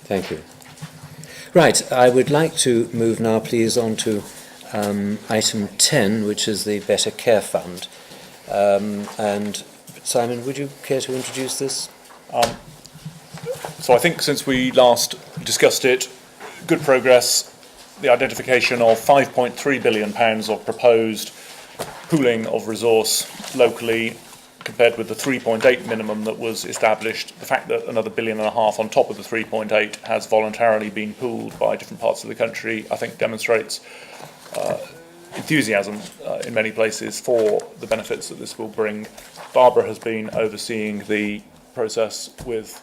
Thank you. Right, I would like to move now, please, on to item 10, which is the Better Care Fund. And Simon, would you care to introduce this? So I think since we last discussed it, good progress, the identification of £5.3 billion of proposed pooling of resource locally compared with the 3.8 minimum that was established. The fact that another £1.5 billion on top of the 3.8 has voluntarily been pooled by different parts of the country, I think demonstrates enthusiasm in many places for the benefits that this will bring. Barbara has been overseeing the process with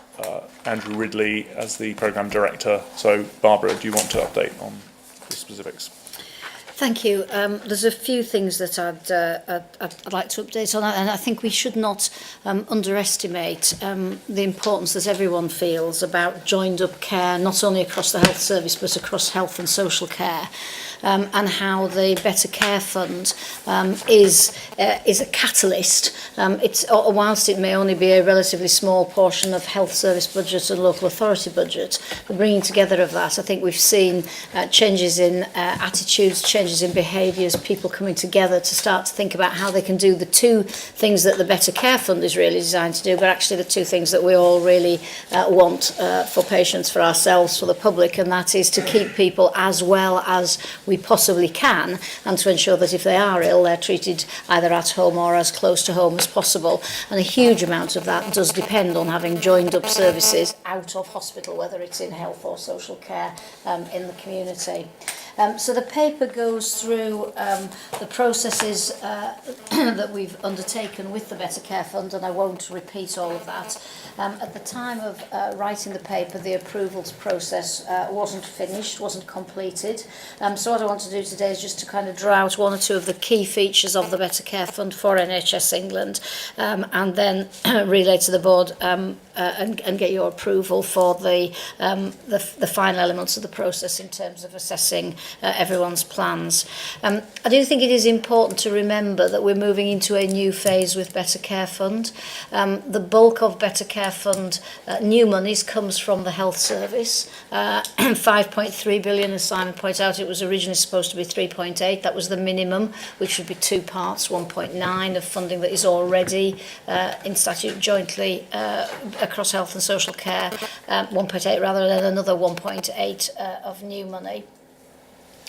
Andrew Ridley as the programme director. So Barbara, do you want to update on the specifics? Thank you. There's a few things that I'd like to update on, and I think we should not underestimate the importance that everyone feels about joined-up care, not only across the health service but across health and social care, and how the Better Care Fund is a catalyst. Whilst it may only be a relatively small portion of health service budget and local authority budget, the bringing together of that, I think we've seen changes in attitudes, changes in behaviours, people coming together to start to think about how they can do the two things that the Better Care Fund is really designed to do, but actually the two things that we all really want for patients, for ourselves, for the public, and that is to keep people as well as we possibly can, and to ensure that if they are ill, they're treated either at home or as close to home as possible. And a huge amount of that does depend on having joined up services out of hospital, whether it's in health or social care in the community. So the paper goes through the processes that we've undertaken with the Better Care Fund, and I won't repeat all of that. At the time of writing the paper, the approvals process wasn't finished, wasn't completed. So what I want to do today is just to kind of draw out one or two of the key features of the Better Care Fund for NHS England, and then relay to the board and get your approval for the final elements of the process in terms of assessing everyone's plans. I do think it is important to remember that we're moving into a new phase with Better Care Fund. The bulk of Better Care Fund new monies comes from the health service. 5.3 billion, as Simon pointed out, it was originally supposed to be 3.8. That was the minimum, which would be two parts, 1.9 of funding that is already in statute jointly across health and social care, 1.8 rather than another 1.8 of new money.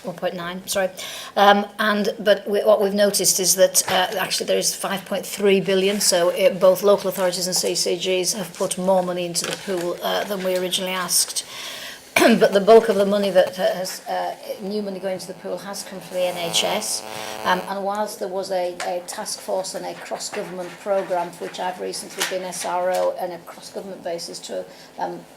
1.9, sorry. But what we've noticed is that actually there is 5.3 billion, so both local authorities and CCGs have put more money into the pool than we originally asked. But the bulk of the money that has new money going to the pool has come from the NHS. And whilst there was a task force and a cross-government programme, for which I've recently been SRO on a cross-government basis to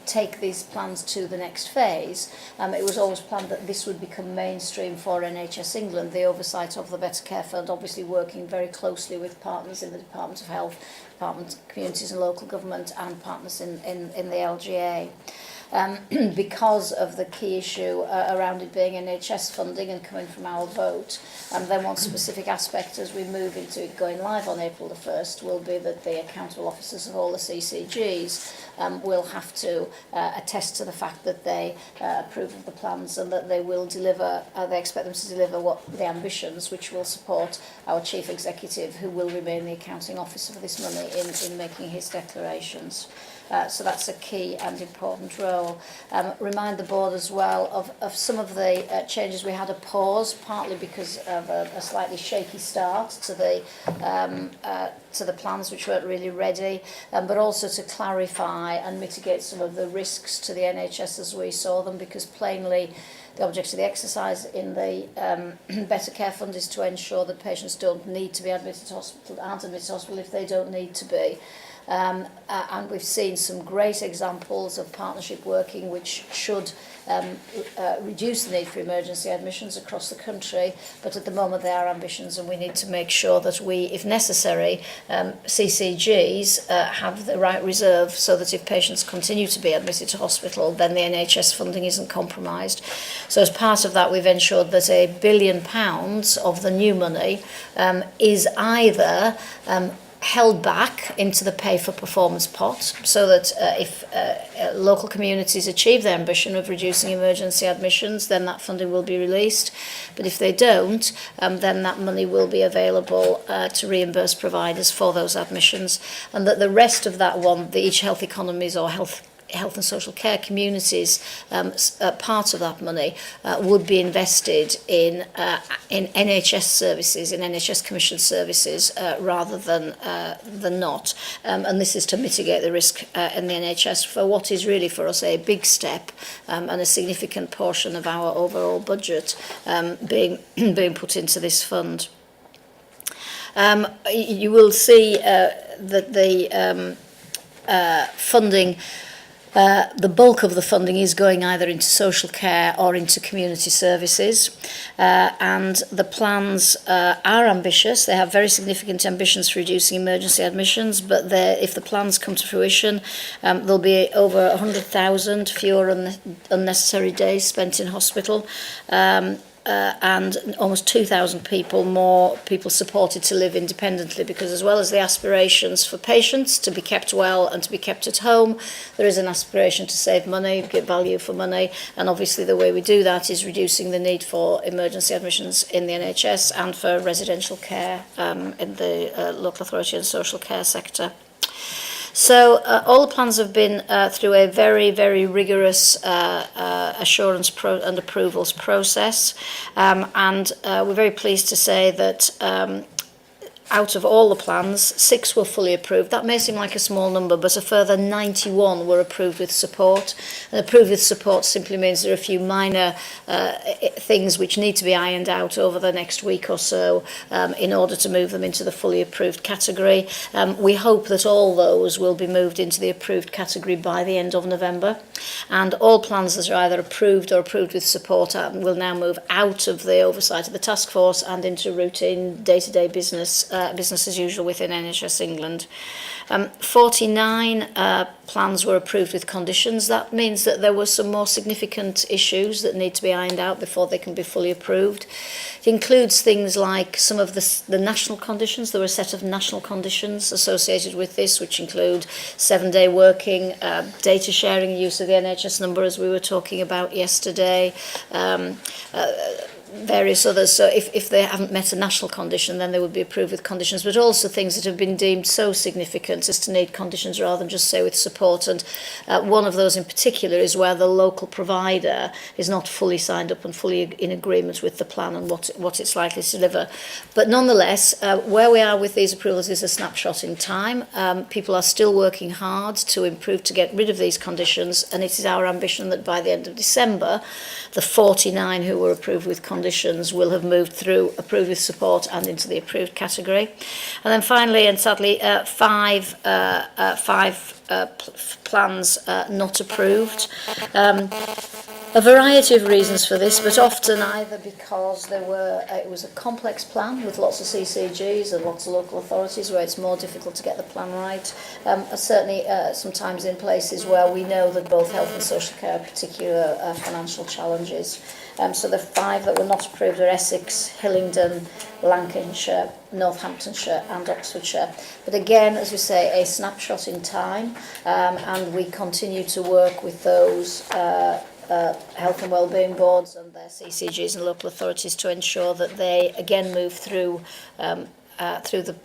take these plans to the next phase, it was always planned that this would become mainstream for NHS England, the oversight of the Better Care Fund, obviously working very closely with partners in the Department of Health, Department of Communities and Local Government, and partners in the LGA. Because of the key issue around it being NHS funding and coming from our vote. And then one specific aspect as we move into it going live on April the 1st will be that the accountable officers of all the CCGs will have to attest to the fact that they approve of the plans and that they will deliver, they expect them to deliver what the ambitions, which will support our Chief Executive, who will remain the accounting officer for this money in making his declarations. So that's a key and important role. Remind the board as well of some of the changes. We had a pause, partly because of a slightly shaky start to the plans, which weren't really ready, but also to clarify and mitigate some of the risks to the NHS as we saw them, because plainly the object of the exercise in the Better Care Fund is to ensure that patients don't need to be admitted to hospital, aren't admitted to hospital if they don't need to be. And we've seen some great examples of partnership working which should reduce the need for emergency admissions across the country, but at the moment they are ambitions, and we need to make sure that we, if necessary, CCGs have the right reserve so that if patients continue to be admitted to hospital, then the NHS funding isn't compromised. So as part of that, we've ensured that £1 billion of the new money is either held back into the pay for performance pot, so that if local communities achieve their ambition of reducing emergency admissions, then that funding will be released. But if they don't, then that money will be available to reimburse providers for those admissions, and that the rest of that one, the each health economies or health and social care communities, part of that money would be invested in NHS services, in NHS commissioned services, rather than not. And this is to mitigate the risk in the NHS for what is really for us a big step, and a significant portion of our overall budget being put into this fund. You will see that the funding, the bulk of the funding is going either into social care or into community services, and the plans are ambitious. They have very significant ambitions for reducing emergency admissions, but if the plans come to fruition, there'll be over 100,000 fewer unnecessary days spent in hospital, and almost 2,000 more people supported to live independently, because as well as the aspirations for patients to be kept well and to be kept at home, there is an aspiration to save money, get value for money, and obviously the way we do that is reducing the need for emergency admissions in the NHS and for residential care in the local authority and social care sector. So all the plans have been through a very, very rigorous assurance and approvals process, and we're very pleased to say that out of all the plans, 6 were fully approved. That may seem like a small number, but a further 91 were approved with support. And approved with support simply means there are a few minor things which need to be ironed out over the next week or so in order to move them into the fully approved category. We hope that all those will be moved into the approved category by the end of November. And all plans that are either approved or approved with support will now move out of the oversight of the task force and into routine day-to-day business as usual within NHS England. 49 plans were approved with conditions. That means that there were some more significant issues that need to be ironed out before they can be fully approved. It includes things like some of the national conditions. There were a set of national conditions associated with this, which include 7-day working, data sharing, use of the NHS number, as we were talking about yesterday, various others. So if they haven't met a national condition, then they would be approved with conditions, but also things that have been deemed so significant as to need conditions rather than just say with support. And one of those in particular is where the local provider is not fully signed up and fully in agreement with the plan and what it's likely to deliver. But nonetheless, where we are with these approvals is a snapshot in time. People are still working hard to improve, to get rid of these conditions, and it is our ambition that by the end of December, the 49 who were approved with conditions will have moved through approved with support and into the approved category. And then finally, and sadly, five plans not approved. A variety of reasons for this, but often either because it was a complex plan with lots of CCGs and lots of local authorities where it's more difficult to get the plan right. Certainly sometimes in places where we know that both health and social care have particular financial challenges. So the 5 that were not approved are Essex, Hillingdon, Lancashire, Northamptonshire and Oxfordshire. But again, as we say, a snapshot in time, and we continue to work with those health and wellbeing boards and their CCGs and local authorities to ensure that they again move through the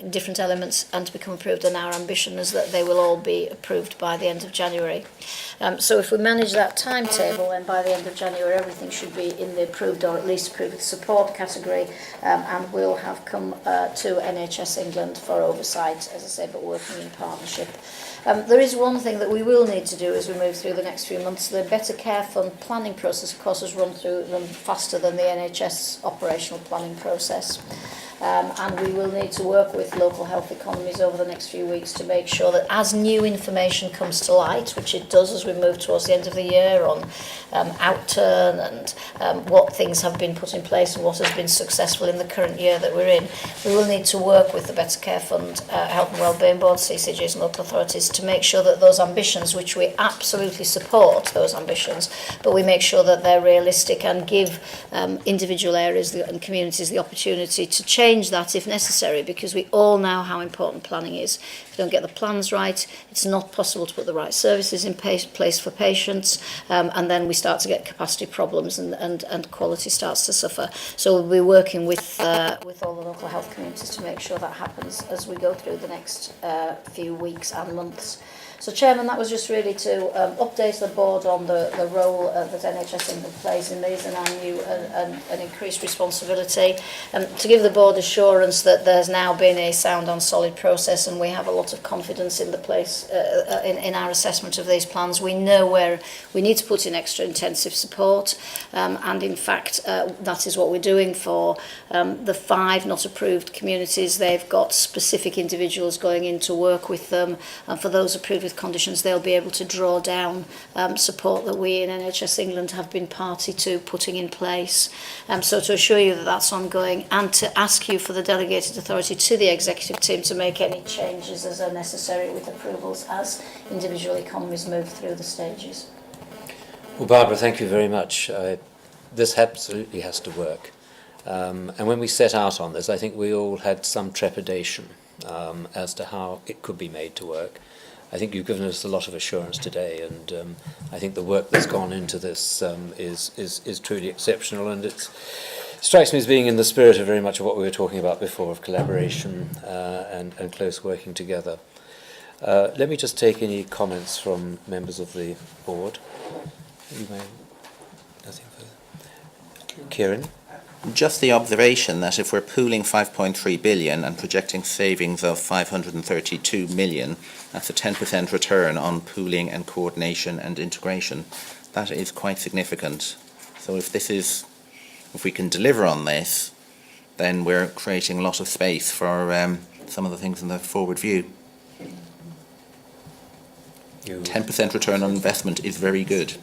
different elements and to become approved, and our ambition is that they will all be approved by the end of January. So if we manage that timetable, then by the end of January everything should be in the approved or at least approved with support category, and we'll have come to NHS England for oversight, as I say, but working in partnership. There is one thing that we will need to do as we move through the next few months. The Better Care Fund planning process, of course, has run faster than the NHS operational planning process. And we will need to work with local health economies over the next few weeks to make sure that as new information comes to light, which it does as we move towards the end of the year on outturn and what things have been put in place and what has been successful in the current year that we're in, we will need to work with the Better Care Fund, Health and Wellbeing Board, CCGs and local authorities to make sure that those ambitions, which we absolutely support those ambitions, but we make sure that they're realistic and give individual areas and communities the opportunity to change change that if necessary, because we all know how important planning is. If you don't get the plans right, it's not possible to put the right services in place for patients, and then we start to get capacity problems, and quality starts to suffer. So we'll be working with all the local health communities to make sure that happens as we go through the next few weeks and months. So, Chairman, that was just really to update the board on the role that NHS England plays in these and our new and increased responsibility, to give the board assurance that there's now been a sound and solid process, and we have a lot of confidence in the place in our assessment of these plans. We know where we need to put in extra intensive support, and in fact that is what we're doing for the 5 not approved communities. They've got specific individuals going in to work with them, and for those approved with conditions, they'll be able to draw down support that we in NHS England have been party to putting in place. So to assure you that that's ongoing, and to ask you for the delegated authority to the executive team to make any changes as are necessary with approvals as individual economies move through the stages. Well, Barbara, thank you very much. This absolutely has to work. And when we set out on this, I think we all had some trepidation as to how it could be made to work. I think you've given us a lot of assurance today, and I think the work that's gone into this is truly exceptional, and it strikes me as being in the spirit of very much of what we were talking about before, of collaboration and close working together. Let me just take any comments from members of the board. You may. Nothing further. Kieran? Just the observation that if we're pooling 5.3 billion and projecting savings of 532 million, that's a 10% return on pooling and coordination and integration. That is quite significant. So if we can deliver on this, then we're creating a lot of space for some of the things in the forward view. 10% return on investment is very good.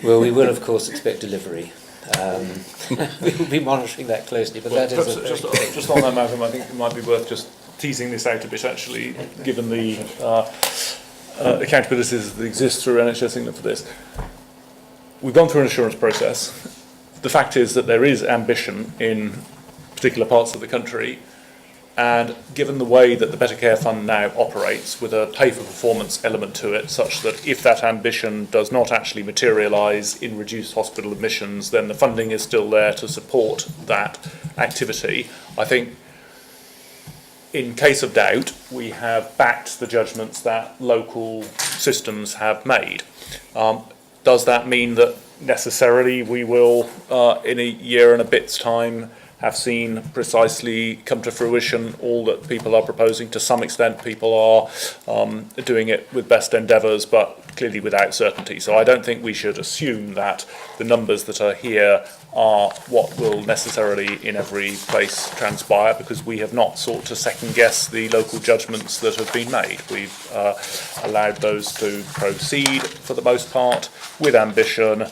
Well, we will of course expect delivery. We will be monitoring that closely, but that is just on that, Malcolm, I think it might be worth just teasing this out a bit, actually, given the accountabilities that exist through NHS England for this. We've gone through an assurance process. The fact is that there is ambition in particular parts of the country, and given the way that the Better Care Fund now operates, with a pay-for-performance element to it, such that if that ambition does not actually materialise in reduced hospital admissions, then the funding is still there to support that activity. I think, in case of doubt, we have backed the judgments that local systems have made. Does that mean that necessarily we will, in a year and a bit's time, have seen precisely come to fruition all that people are proposing? To some extent, people are doing it with best endeavours, but clearly without certainty. So I don't think we should assume that the numbers that are here are what will necessarily in every place transpire, because we have not sought to second guess the local judgments that have been made. We've allowed those to proceed for the most part with ambition,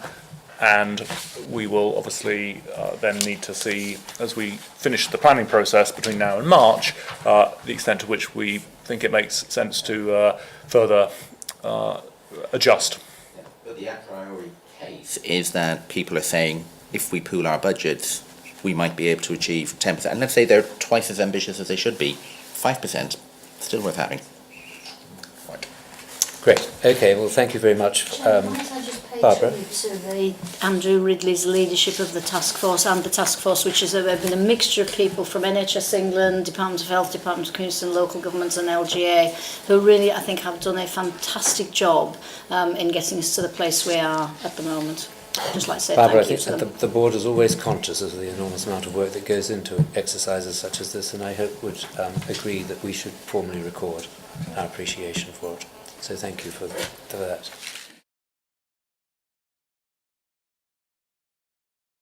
and we will obviously then need to see, as we finish the planning process between now and March, the extent to which we think it makes sense to further adjust. But the a priori case is that people are saying, if we pool our budgets, we might be able to achieve 10%. And let's say they're twice as ambitious as they should be, 5%, still worth having. great. Okay, well, thank you very much. Might I just pay Barbara? tribute to the Andrew Ridley's leadership of the task force, and the task force, which has been a mixture of people from NHS England, Department of Health, Department of Community and Local Government and LGA, who really, I think, have done a fantastic job in getting us to the place we are at the moment. I'd just like to say Barbara, thank you I to think them. that the board is always conscious of the enormous amount of work that goes into exercises such as this, and I hope would agree that we should formally record our appreciation for it. So thank you for that.